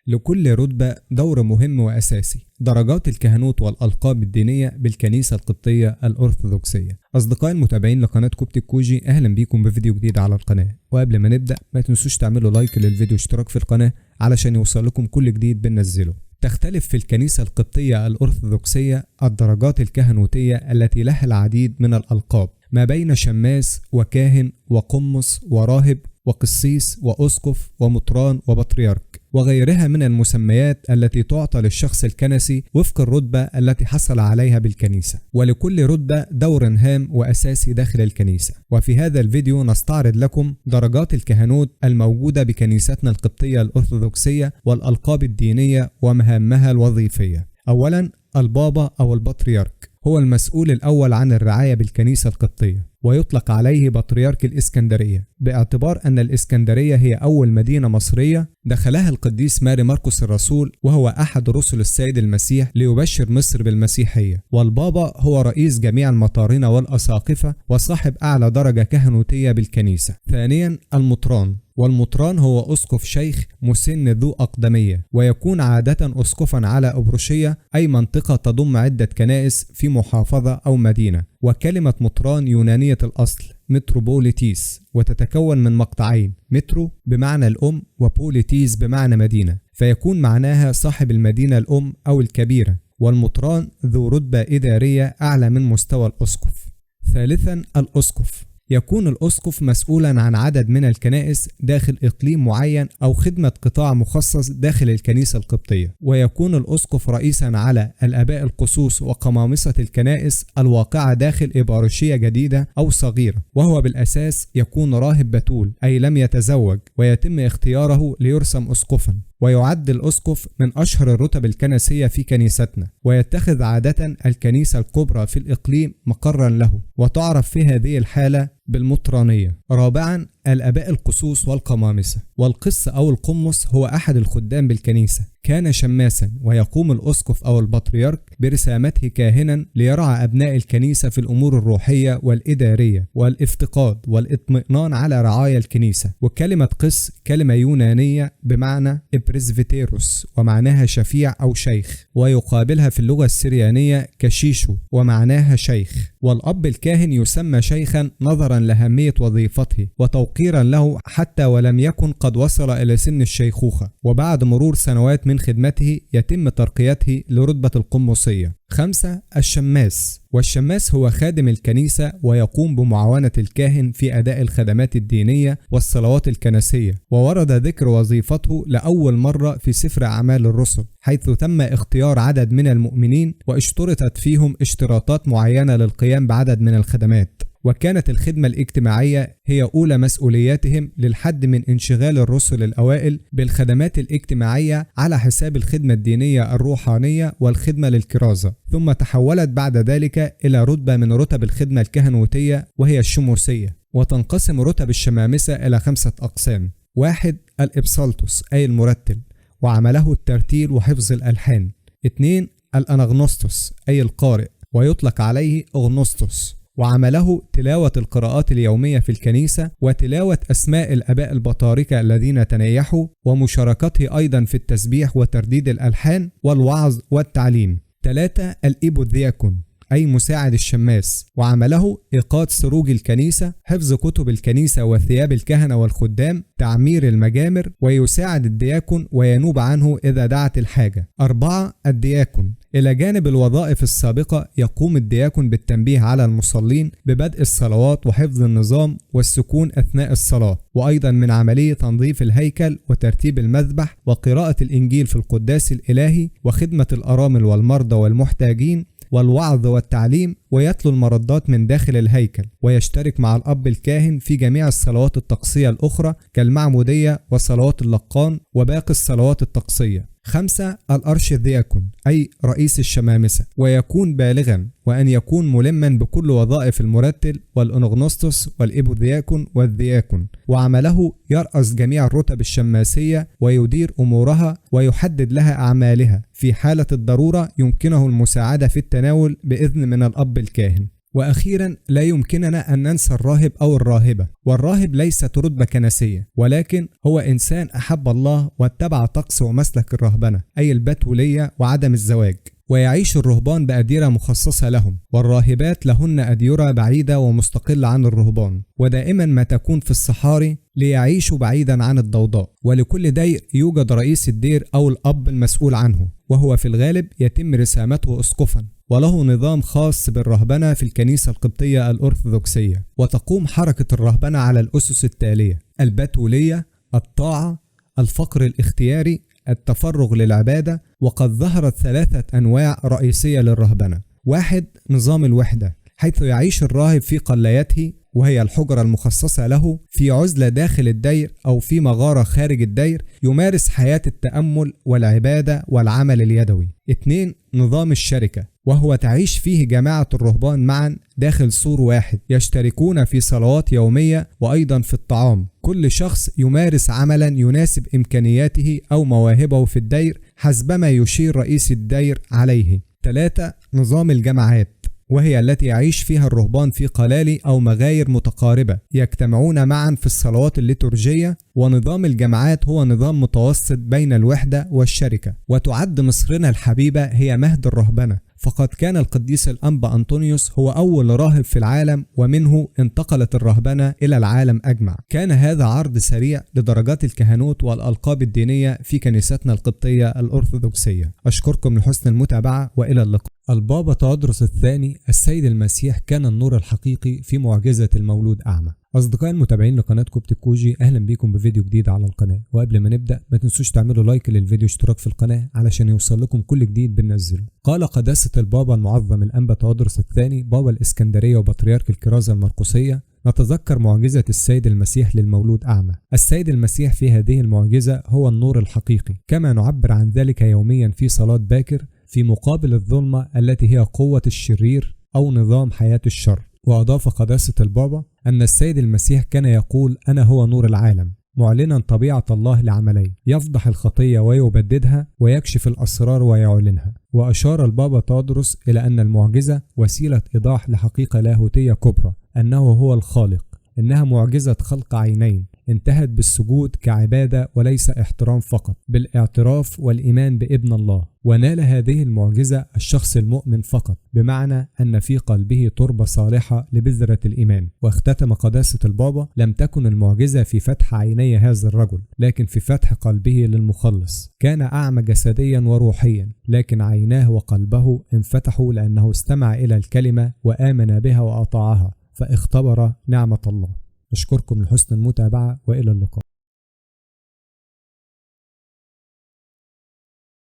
لكل رتبة دور مهم وأساسي. درجات الكهنوت والألقاب الدينية بالكنيسة القبطية الأرثوذكسية. أصدقائي المتابعين لقناة كوبتك كوجي، أهلا بيكم بفيديو جديد على القناة. وقبل ما نبدأ ما تنسوش تعملوا لايك للفيديو واشتراك في القناة علشان يوصل لكم كل جديد بننزله. تختلف في الكنيسة القبطية الأرثوذكسية الدرجات الكهنوتية التي لها العديد من الألقاب ما بين شماس وكاهن وقمص وراهب وقسيس وأسقف ومطران وبطريرك وغيرها من المسميات التي تعطى للشخص الكنسي وفق الرتبة التي حصل عليها بالكنيسة، ولكل رتبة دور هام وأساسي داخل الكنيسة. وفي هذا الفيديو نستعرض لكم درجات الكهنوت الموجودة بكنيستنا القبطية الأرثوذكسية والألقاب الدينية ومهامها الوظيفية. أولا، البابا أو البطريرك هو المسؤول الأول عن الرعاية بالكنيسة القبطية، ويطلق عليه بطريرك الإسكندرية باعتبار أن الإسكندرية هي أول مدينة مصرية دخلها القديس ماري مرقس الرسول، وهو أحد رسل السيد المسيح ليبشر مصر بالمسيحية. والبابا هو رئيس جميع المطارنة والأساقفة وصاحب أعلى درجة كهنوتية بالكنيسة. ثانيا، المطران، والمطران هو أسقف شيخ مسن ذو أقدمية، ويكون عادة أسقفا على أبروشية أي منطقة تضم عدة كنائس في محافظة أو مدينة. وكلمة مطران يونانية الأصل متروبوليتيس، وتتكون من مقطعين، مترو بمعنى الأم وبوليتيس بمعنى مدينة، فيكون معناها صاحب المدينة الأم أو الكبيرة. والمطران ذو رتبة إدارية أعلى من مستوى الأسقف. ثالثا، الأسقف، يكون الأسقف مسؤولا عن عدد من الكنائس داخل إقليم معين أو خدمة قطاع مخصص داخل الكنيسة القبطية، ويكون الأسقف رئيسا على الآباء القصوص وقمامسة الكنائس الواقعة داخل إبارشية جديدة أو صغيرة، وهو بالأساس يكون راهب بتول أي لم يتزوج، ويتم اختياره ليرسم أسقفا. ويعد الأسقف من أشهر الرتب الكنسية في كنيستنا، ويتخذ عادة الكنيسة الكبرى في الإقليم مقرا له، وتعرف في هذه الحالة بالمطرانية. رابعا، الآباء القصوص والقمامسة، والقس أو القمص هو أحد الخدام بالكنيسة، كان شماسا، ويقوم الأسقف أو البطريرك برسامته كاهنا ليرعى أبناء الكنيسة في الأمور الروحية والإدارية والافتقاد والاطمئنان على رعايا الكنيسة. وكلمة قس كلمة يونانية بمعنى بريسفيتيروس، ومعناها شفيع أو شيخ، ويقابلها في اللغة السريانية كشيشو ومعناها شيخ. والأب الكاهن يسمى شيخا نظرا لأهمية وظيفته وتوقيرا له حتى ولم يكن قد وصل إلى سن الشيخوخة، وبعد مرور سنوات من خدمته يتم ترقيته لرتبة القمصية. 5. الشماس، والشماس هو خادم الكنيسة ويقوم بمعاونة الكاهن في أداء الخدمات الدينية والصلوات الكنسية، وورد ذكر وظيفته لأول مرة في سفر أعمال الرسل، حيث تم اختيار عدد من المؤمنين واشترطت فيهم اشتراطات معينة للقيام بعدد من الخدمات. وكانت الخدمة الاجتماعية هي أولى مسؤولياتهم للحد من انشغال الرسل الأوائل بالخدمات الاجتماعية على حساب الخدمة الدينية الروحانية والخدمة للكرازة، ثم تحولت بعد ذلك إلى رتبة من رتب الخدمة الكهنوتية وهي الشموسية. وتنقسم رتب الشمامسة إلى 5 أقسام. 1. الإبسالتوس أي المرتل، وعمله الترتيل وحفظ الألحان. 2. الأنغنوستوس أي القارئ، ويطلق عليه أغنوستوس، وعمله تلاوة القراءات اليومية في الكنيسة وتلاوة أسماء الآباء البطاركة الذين تنيحوا، ومشاركته أيضا في التسبيح وترديد الألحان والوعظ والتعليم. 3. الإيبودياكون أي مساعد الشماس، وعمله إيقاد سروج الكنيسة، حفظ كتب الكنيسة وثياب الكهنة والخدام، تعمير المجامر، ويساعد الدياكون وينوب عنه إذا دعت الحاجة. 4. الدياكون، إلى جانب الوظائف السابقة يقوم الدياكون بالتنبيه على المصلين ببدء الصلوات وحفظ النظام والسكون أثناء الصلاة، وأيضا من عملية تنظيف الهيكل وترتيب المذبح وقراءة الإنجيل في القداس الإلهي وخدمة الأرامل والمرضى والمحتاجين والوعظ والتعليم، ويتلو المردات من داخل الهيكل، ويشترك مع الأب الكاهن في جميع الصلوات الطقسية الأخرى كالمعمودية وصلوات اللقان وباقي الصلوات الطقسية. 5. الأرشدياكون أي رئيس الشمامسة، ويكون بالغا وأن يكون ملما بكل وظائف المرتل والأنغنوستوس والإيبودياكون والدياكون، وعمله يرأس جميع الرتب الشماسية ويدير أمورها ويحدد لها أعمالها. في حالة الضرورة يمكنه المساعدة في التناول بإذن من الأب الكاهن. وأخيرا لا يمكننا أن ننسى الراهب أو الراهبة، والراهب ليست رتبة كنسية ولكن هو إنسان أحب الله واتبع طقس ومسلك الرهبنة أي البتولية وعدم الزواج. ويعيش الرهبان بأديرة مخصصة لهم، والراهبات لهن أديرة بعيدة ومستقلة عن الرهبان، ودائما ما تكون في الصحاري ليعيشوا بعيدا عن الضوضاء. ولكل دير يوجد رئيس الدير أو الأب المسؤول عنه، وهو في الغالب يتم رسامته أسقفا، وله نظام خاص بالرهبنة في الكنيسة القبطية الأرثوذكسية. وتقوم حركة الرهبنة على الأسس التالية: البتولية، الطاعة، الفقر الاختياري، التفرغ للعبادة. وقد ظهرت 3 أنواع رئيسية للرهبنة. 1. نظام الوحدة، حيث يعيش الراهب في قلايته، وهي الحجرة المخصصة له في عزلة داخل الدير أو في مغارة خارج الدير، يمارس حياة التأمل والعبادة والعمل اليدوي. 2. نظام الشركة، وهو تعيش فيه جماعة الرهبان معا داخل سور واحد، يشتركون في صلوات يومية وأيضا في الطعام. كل شخص يمارس عملا يناسب إمكانياته أو مواهبه في الدير حسبما يشير رئيس الدير عليه. 3. نظام الجماعات، وهي التي يعيش فيها الرهبان في قلالي أو مغاير متقاربة يجتمعون معا في الصلوات الليتورجية. ونظام الجماعات هو نظام متوسط بين الوحدة والشركة. وتعد مصرنا الحبيبة هي مهد الرهبنة، فقد كان القديس الأنبا أنطونيوس هو أول راهب في العالم، ومنه انتقلت الرهبنة إلى العالم أجمع. كان هذا عرض سريع لدرجات الكهنوت والألقاب الدينية في كنيستنا القبطية الأرثوذكسية. أشكركم لحسن المتابعة وإلى اللقاء. البابا تودروس الثاني السيد المسيح كان النور الحقيقي في معجزة المولود أعمى. أصدقائي المتابعين لقناة كوبتك كوجي، أهلا بيكم بفيديو جديد على القناة. وقبل ما نبدأ ما تنسوش تعملوا لايك للفيديو واشتراك في القناة علشان يوصل لكم كل جديد بننزله. قال قداسة البابا المعظم الأنبا تودروس الثاني بابا الإسكندرية وبطريرك الكرازة المرقسية: نتذكر معجزة السيد المسيح للمولود أعمى. السيد المسيح في هذه المعجزة هو النور الحقيقي، كما نعبر عن ذلك يوميا في صلاة باكر في مقابل الظلمة التي هي قوة الشرير أو نظام حياة الشر. وأضاف قداسة البابا أن السيد المسيح كان يقول: أنا هو نور العالم، معلنا طبيعة الله لعملين: يفضح الخطية ويبددها، ويكشف الأسرار ويعلنها. وأشار البابا تودروس إلى أن المعجزة وسيلة إيضاح لحقيقة لاهوتية كبرى، أنه هو الخالق. إنها معجزة خلق عينين انتهت بالسجود كعبادة وليس احترام فقط، بالاعتراف والإيمان بابن الله. ونال هذه المعجزة الشخص المؤمن فقط، بمعنى أن في قلبه تربة صالحة لبذرة الإيمان. واختتم قداسة البابا: لم تكن المعجزة في فتح عيني هذا الرجل، لكن في فتح قلبه للمخلص. كان أعمى جسديا وروحيا، لكن عيناه وقلبه انفتحوا لأنه استمع إلى الكلمة وآمن بها وأطاعها، فاختبر نعمة الله. أشكركم لحسن المتابعة وإلى اللقاء.